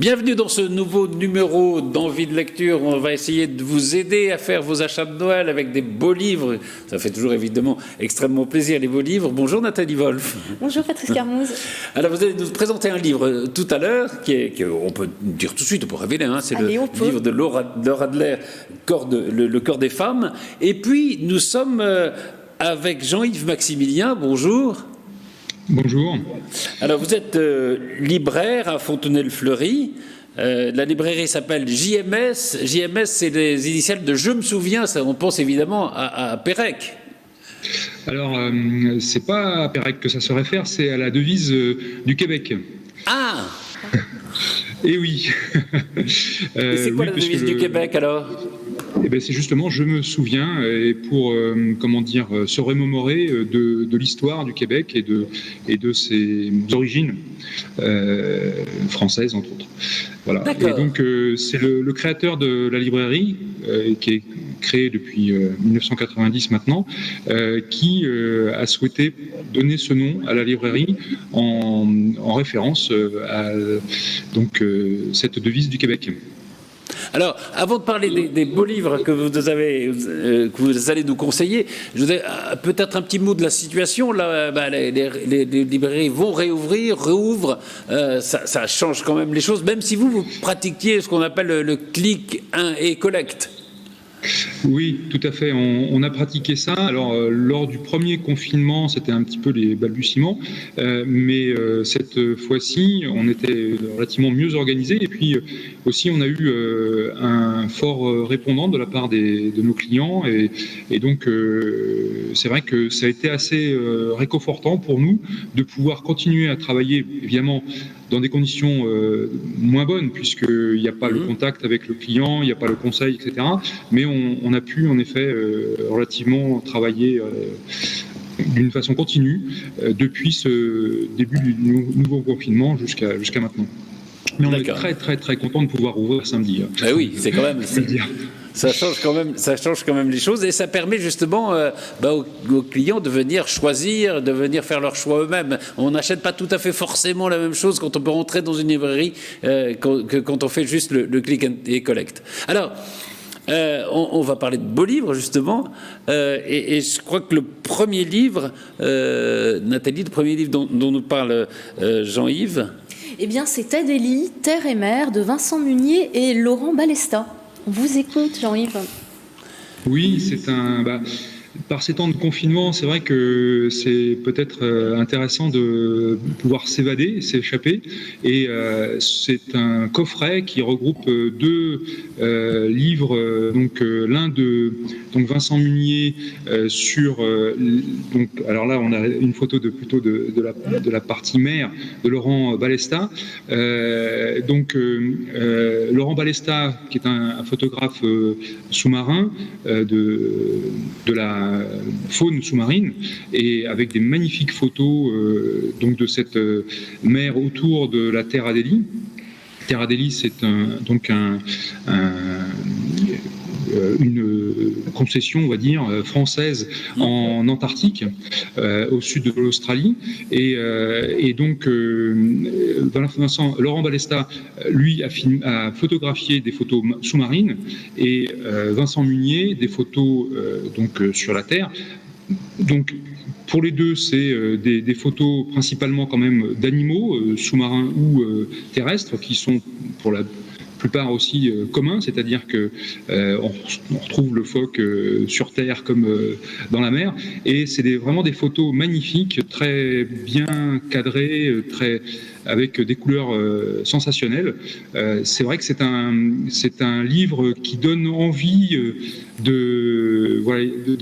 Bienvenue dans ce nouveau numéro d'Envie de lecture. On va essayer de vous aider à faire vos achats de Noël avec des beaux livres. Ça fait toujours évidemment extrêmement plaisir, les beaux livres. Bonjour Nathalie Wolf. Bonjour Patrice Carmouze. Alors vous allez nous présenter un livre tout à l'heure, qui on peut dire tout de suite, on peut révéler, c'est le livre de Laura Adler, le corps des femmes. Et puis nous sommes avec Jean-Yves Maximilien. Bonjour. Bonjour. Alors, vous êtes libraire à Fontenay-le-Fleury. La librairie s'appelle JMS. JMS, c'est les initiales de Je me souviens. Ça, on pense évidemment à Pérec. Alors, c'est pas à Pérec que ça se réfère, c'est à la devise du Québec. Ah. Eh oui. Et c'est quoi la devise du Québec alors ? Eh ben, c'est justement, je me souviens, et pour se remémorer de l'histoire du Québec et de ses origines françaises, entre autres. Voilà. Et donc, c'est le créateur de la librairie, qui est créée depuis 1990 maintenant, qui a souhaité donner ce nom à la librairie en référence à cette devise du Québec. Alors, avant de parler des beaux livres que vous allez nous conseiller, je voudrais peut-être un petit mot de la situation. Là, les librairies vont rouvrent. Ça change quand même les choses, même si vous pratiquiez ce qu'on appelle le click et collect. Oui, tout à fait. On a pratiqué ça. Alors, lors du premier confinement, c'était un petit peu les balbutiements, mais cette fois-ci, on était relativement mieux organisé. Et puis aussi, on a eu un fort répondant de la part de nos clients. Et donc, c'est vrai que ça a été assez réconfortant pour nous de pouvoir continuer à travailler, évidemment, dans des conditions moins bonnes, puisqu'il n'y a pas le contact avec le client, il n'y a pas le conseil, etc. Mais on a pu, en effet, relativement travailler d'une façon continue depuis ce début du nouveau confinement jusqu'à maintenant. Mais on est très, très, très content de pouvoir ouvrir samedi. Ah oui, c'est quand même... Ça change quand même les choses et ça permet justement aux clients de venir choisir, de venir faire leur choix eux-mêmes. On n'achète pas tout à fait forcément la même chose quand on peut rentrer dans une librairie que quand on fait juste le click et collect. Alors, on va parler de beaux livres justement et je crois que le premier livre, Nathalie, le premier livre dont nous parle Jean-Yves... Eh bien, c'est Ted et Lee, Terre et Mer de Vincent Munier et Laurent Balesta. On vous écoute, Jean-Yves. Oui, c'est par ces temps de confinement, c'est vrai que c'est peut-être intéressant de pouvoir s'échapper. Et c'est un coffret qui regroupe deux livres. L'un de Vincent Munier sur. Alors là, on a une photo plutôt de la partie mer de Laurent Balesta. Laurent Balesta, qui est un photographe sous-marin de la faune sous-marine et avec des magnifiques photos de cette mer autour de la Terre Adélie. Terre Adélie, c'est une concession, on va dire, française en Antarctique, au sud de l'Australie. Et donc, Laurent Balesta, lui, a photographié des photos sous-marines et Vincent Munier, des photos sur la Terre. Donc, pour les deux, c'est des photos principalement quand même d'animaux, sous-marins ou terrestres, qui sont pour la plupart aussi communs, c'est-à-dire que on retrouve le phoque sur Terre comme dans la mer, et c'est vraiment des photos magnifiques, très bien cadrées, avec des couleurs sensationnelles. C'est vrai que c'est un livre qui donne envie de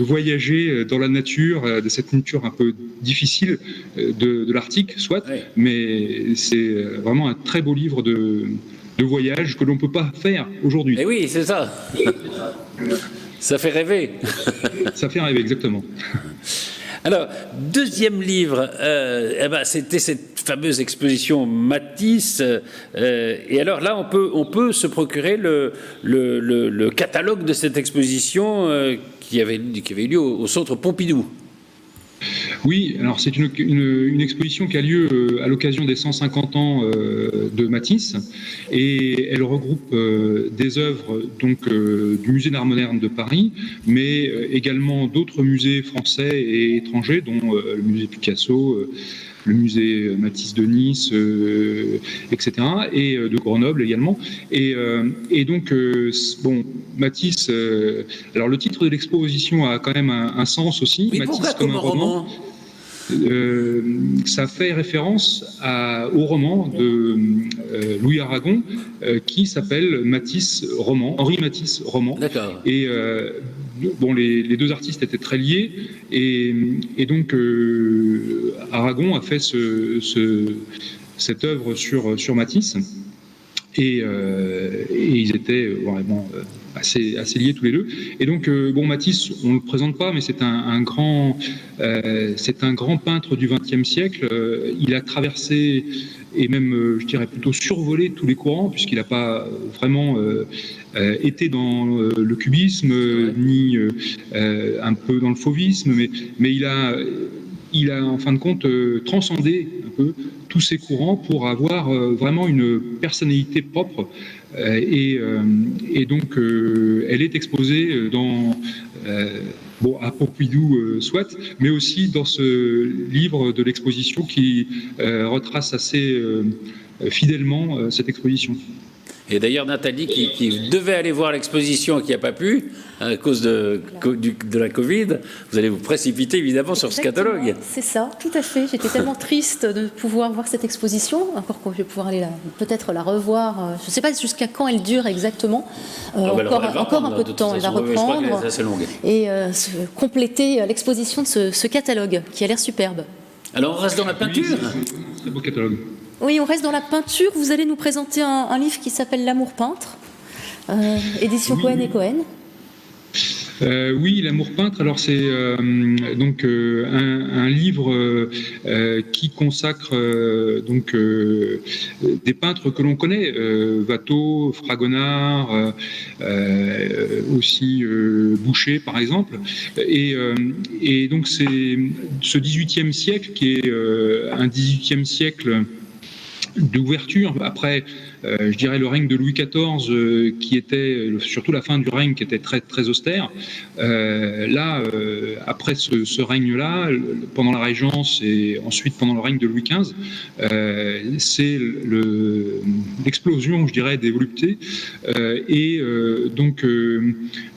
voyager dans la nature, de cette nature un peu difficile de l'Arctique, soit, mais c'est vraiment un très beau livre de voyage que l'on ne peut pas faire aujourd'hui. Et oui, c'est ça. Ça fait rêver. Ça fait rêver, exactement. Alors, deuxième livre, c'était cette fameuse exposition Matisse. Et alors là, on peut se procurer le catalogue de cette exposition qui avait eu lieu au Centre Pompidou. Oui, alors c'est une exposition qui a lieu à l'occasion des 150 ans de Matisse, et elle regroupe des œuvres donc du Musée d'Art moderne de Paris, mais également d'autres musées français et étrangers, dont le musée Picasso, le musée Matisse de Nice, etc., et de Grenoble également. Et donc, bon, Matisse, alors le titre de l'exposition a quand même un sens aussi. Mais Matisse pourquoi comme un roman. Ça fait référence au roman de Louis Aragon qui s'appelle Matisse roman, Henri Matisse roman. D'accord. Et bon, les deux artistes étaient très liés, et donc Aragon a fait cette œuvre sur Matisse, et ils étaient vraiment assez liés tous les deux. Et donc, bon, Matisse, on ne le présente pas, mais c'est un grand peintre du XXe siècle. Il a traversé et même, je dirais, plutôt survolé tous les courants, puisqu'il n'a pas vraiment été dans le cubisme, ni un peu dans le fauvisme, mais il a en fin de compte transcendé un peu tous ces courants pour avoir vraiment une personnalité propre, et donc elle est exposée dans à Pompidou soit, mais aussi dans ce livre de l'exposition qui retrace assez fidèlement cette exposition. Et d'ailleurs, Nathalie, qui devait aller voir l'exposition et qui n'a pas pu, à cause de la Covid, vous allez vous précipiter évidemment sur ce catalogue. C'est ça, tout à fait. J'étais tellement triste de pouvoir voir cette exposition, encore que je vais pouvoir aller peut-être la revoir. Je ne sais pas jusqu'à quand elle dure exactement. Encore un peu de temps, elle va reprendre. Je crois qu'elle est assez longue. Et compléter l'exposition de ce catalogue, qui a l'air superbe. Alors on reste dans la peinture. Oui, c'est un très beau catalogue. Oui, on reste dans la peinture. Vous allez nous présenter un livre qui s'appelle L'amour peintre, édition Cohen et Cohen. Oui, L'amour peintre. Alors c'est donc un livre qui consacre donc des peintres que l'on connaît, Watteau, Fragonard, aussi Boucher par exemple, et donc c'est ce XVIIIe siècle qui est un XVIIIe siècle d'ouverture. Après, je dirais le règne de Louis XIV, qui était, surtout la fin du règne, qui était très, très austère. Là, après ce règne-là, pendant la Régence et ensuite pendant le règne de Louis XV, c'est l'explosion, je dirais, des voluptés. Et donc,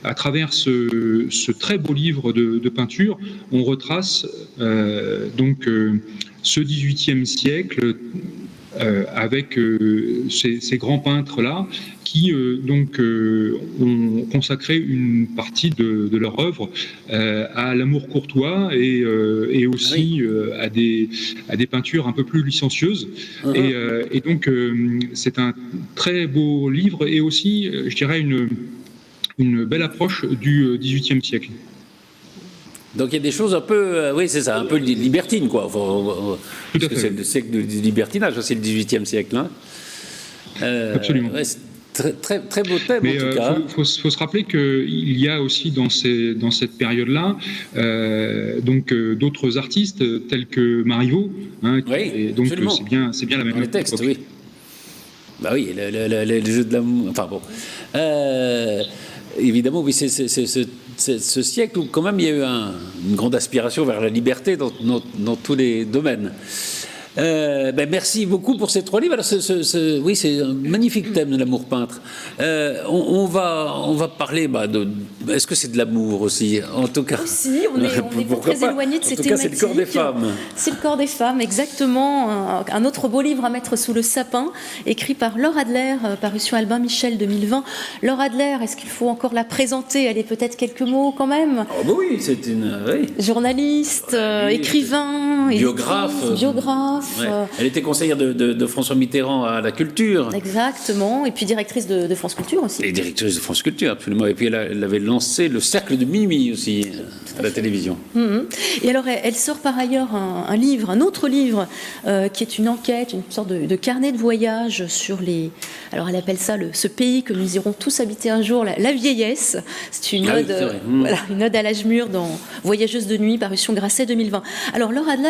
à travers ce très beau livre de peinture, on retrace donc ce XVIIIe siècle, avec ces grands peintres-là qui donc ont consacré une partie de leur œuvre à l'amour courtois et aussi à des peintures un peu plus licencieuses. Et donc c'est un très beau livre et aussi, je dirais, une belle approche du XVIIIe siècle. Donc il y a des choses un peu, oui c'est ça, un peu libertines quoi. Parce que c'est le siècle du libertinage, c'est le XVIIIe siècle. Hein. Absolument. Ouais, très, très beau thème. Mais en tout cas. Faut se rappeler qu'il y a aussi dans cette période-là donc d'autres artistes tels que Marivaux. Hein, et donc c'est bien la même dans les textes, oui. Bah oui, le jeu de l'amour. Enfin bon. Évidemment, oui, c'est ce siècle où quand même il y a eu une grande aspiration vers la liberté dans tous les domaines. Merci beaucoup pour ces trois livres. Alors, oui, c'est un magnifique thème de l'amour peintre. On va parler de. Est-ce que c'est de l'amour aussi? En tout cas. Aussi, on est pas très éloigné de ces thématiques. En tout cas, c'est le corps des femmes. C'est le corps des femmes, exactement. Un autre beau livre à mettre sous le sapin, écrit par Laure Adler, parution Albin Michel 2020. Laure Adler, est-ce qu'il faut encore la présenter? Elle est peut-être quelques mots quand même. Oui, c'est une. Oui. Journaliste, écrivain, biographe. photographe. Ouais. Elle était conseillère de François Mitterrand à la culture. Exactement, et puis directrice de France Culture aussi. Et directrice de France Culture, absolument. Et puis elle avait lancé le Cercle de Minuit aussi à la télévision. Et alors elle sort par ailleurs un autre livre, qui est une enquête, une sorte de carnet de voyage sur alors elle appelle ça ce pays que nous irons tous habiter un jour, la vieillesse. C'est une ode, voilà, une ode à l'âge mûr dans Voyageuse de nuit, parution Grasset 2020. Alors Laure Adler,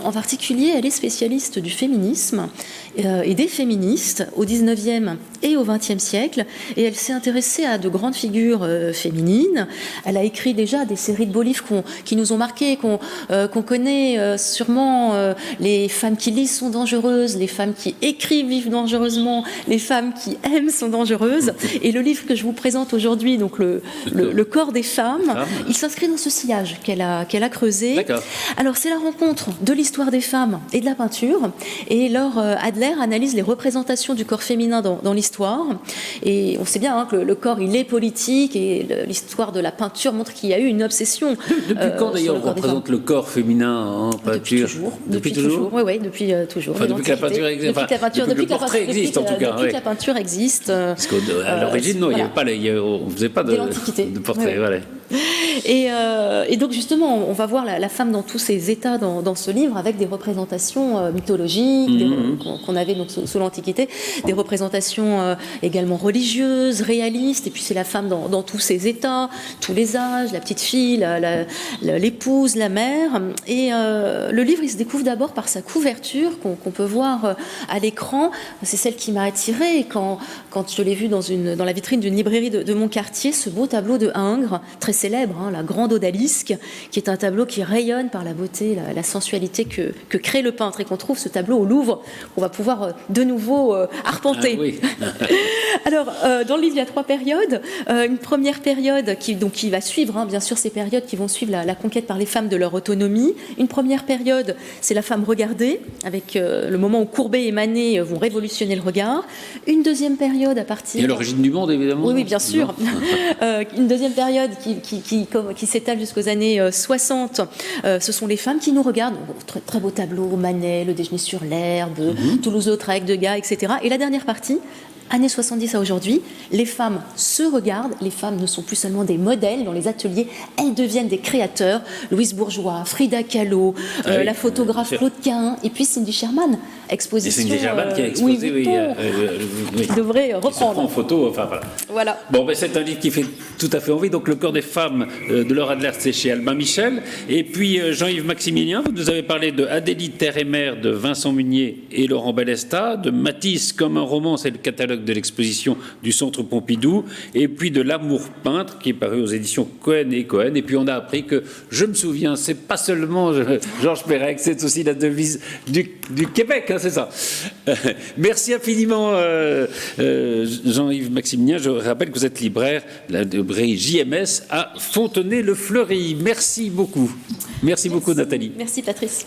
en particulier, elle est spécialiste du féminisme et des féministes au 19e et au 20e siècle, et elle s'est intéressée à de grandes figures féminines. Elle a écrit déjà des séries de beaux livres qui nous ont marqués, qu'on connaît sûrement. Les femmes qui lisent sont dangereuses, les femmes qui écrivent vivent dangereusement, les femmes qui aiment sont dangereuses. Et le livre que je vous présente aujourd'hui, donc le corps des femmes, il s'inscrit dans ce sillage qu'elle a creusé. D'accord. Alors c'est la rencontre de l'histoire des femmes et de la peinture, et Laure Adler analyse les représentations du corps féminin dans l'histoire, et on sait bien que le corps il est politique, et l'histoire de la peinture montre qu'il y a eu une obsession. Depuis quand d'ailleurs on représente le corps féminin en peinture? Depuis toujours. Oui, depuis toujours. Enfin, depuis que la peinture existe. Depuis que le portrait existe en tout cas. Depuis que la peinture existe. Parce qu'à l'origine, non, voilà. on ne faisait pas de portrait. Voilà. Et donc justement, on va voir la femme dans tous ses états dans ce livre, avec des représentations mythologiques qu'on avait donc sous l'Antiquité, des représentations également religieuses, réalistes, et puis c'est la femme dans tous ses états, tous les âges, la petite fille, l'épouse, la mère. Et le livre, il se découvre d'abord par sa couverture qu'on peut voir à l'écran. C'est celle qui m'a attirée quand je l'ai vue dans la vitrine d'une librairie de mon quartier, ce beau tableau de Ingres, très célèbre, la Grande Odalisque, qui est un tableau qui rayonne par la beauté, la sensualité que crée le peintre, et qu'on trouve ce tableau au Louvre, qu'on va pouvoir de nouveau arpenter. Ah, oui. Alors, dans le livre, il y a 3 périodes. Une première période qui va suivre, bien sûr, ces périodes qui vont suivre la conquête par les femmes de leur autonomie. Une première période, c'est la femme regardée, avec le moment où Courbet et Manet vont révolutionner le regard. Une deuxième période à partir... Et l'origine du monde, évidemment. Oui, bien sûr. Une deuxième période qui s'étale jusqu'aux années 60, ce sont les femmes qui nous regardent. Très, très beau tableau, Manet, Le déjeuner sur l'herbe, Toulouse-Lautrec, Degas, etc. Et la dernière partie, années 70 à aujourd'hui, les femmes se regardent, les femmes ne sont plus seulement des modèles dans les ateliers, elles deviennent des créateurs. Louise Bourgeois, Frida Kahlo, la photographe Claude Quin, et puis Cindy Sherman. Exposition. Et Cindy Sherman qui a exposé, qui devrait reprendre. En photo, enfin voilà. Bon, c'est un livre qui fait tout à fait envie. Donc, Le corps des femmes de Laure Adler, c'est chez Albin Michel. Et puis, Jean-Yves Maximilien, vous nous avez parlé de Adélie, Terre et Mère de Vincent Munier et Laurent Bellesta, de Matisse comme un roman, c'est le catalogue de l'exposition du Centre Pompidou, et puis de L'amour peintre qui est paru aux éditions Cohen et Cohen. Et puis, on a appris que, je me souviens, c'est pas seulement Georges Perec, c'est aussi la devise du Québec, c'est ça. Merci infiniment, Jean-Yves Maximilien. Je rappelle que vous êtes libraire, la librairie JMS à Fontenay-le-Fleury. Merci beaucoup. Merci beaucoup, Nathalie. Merci, Patrice.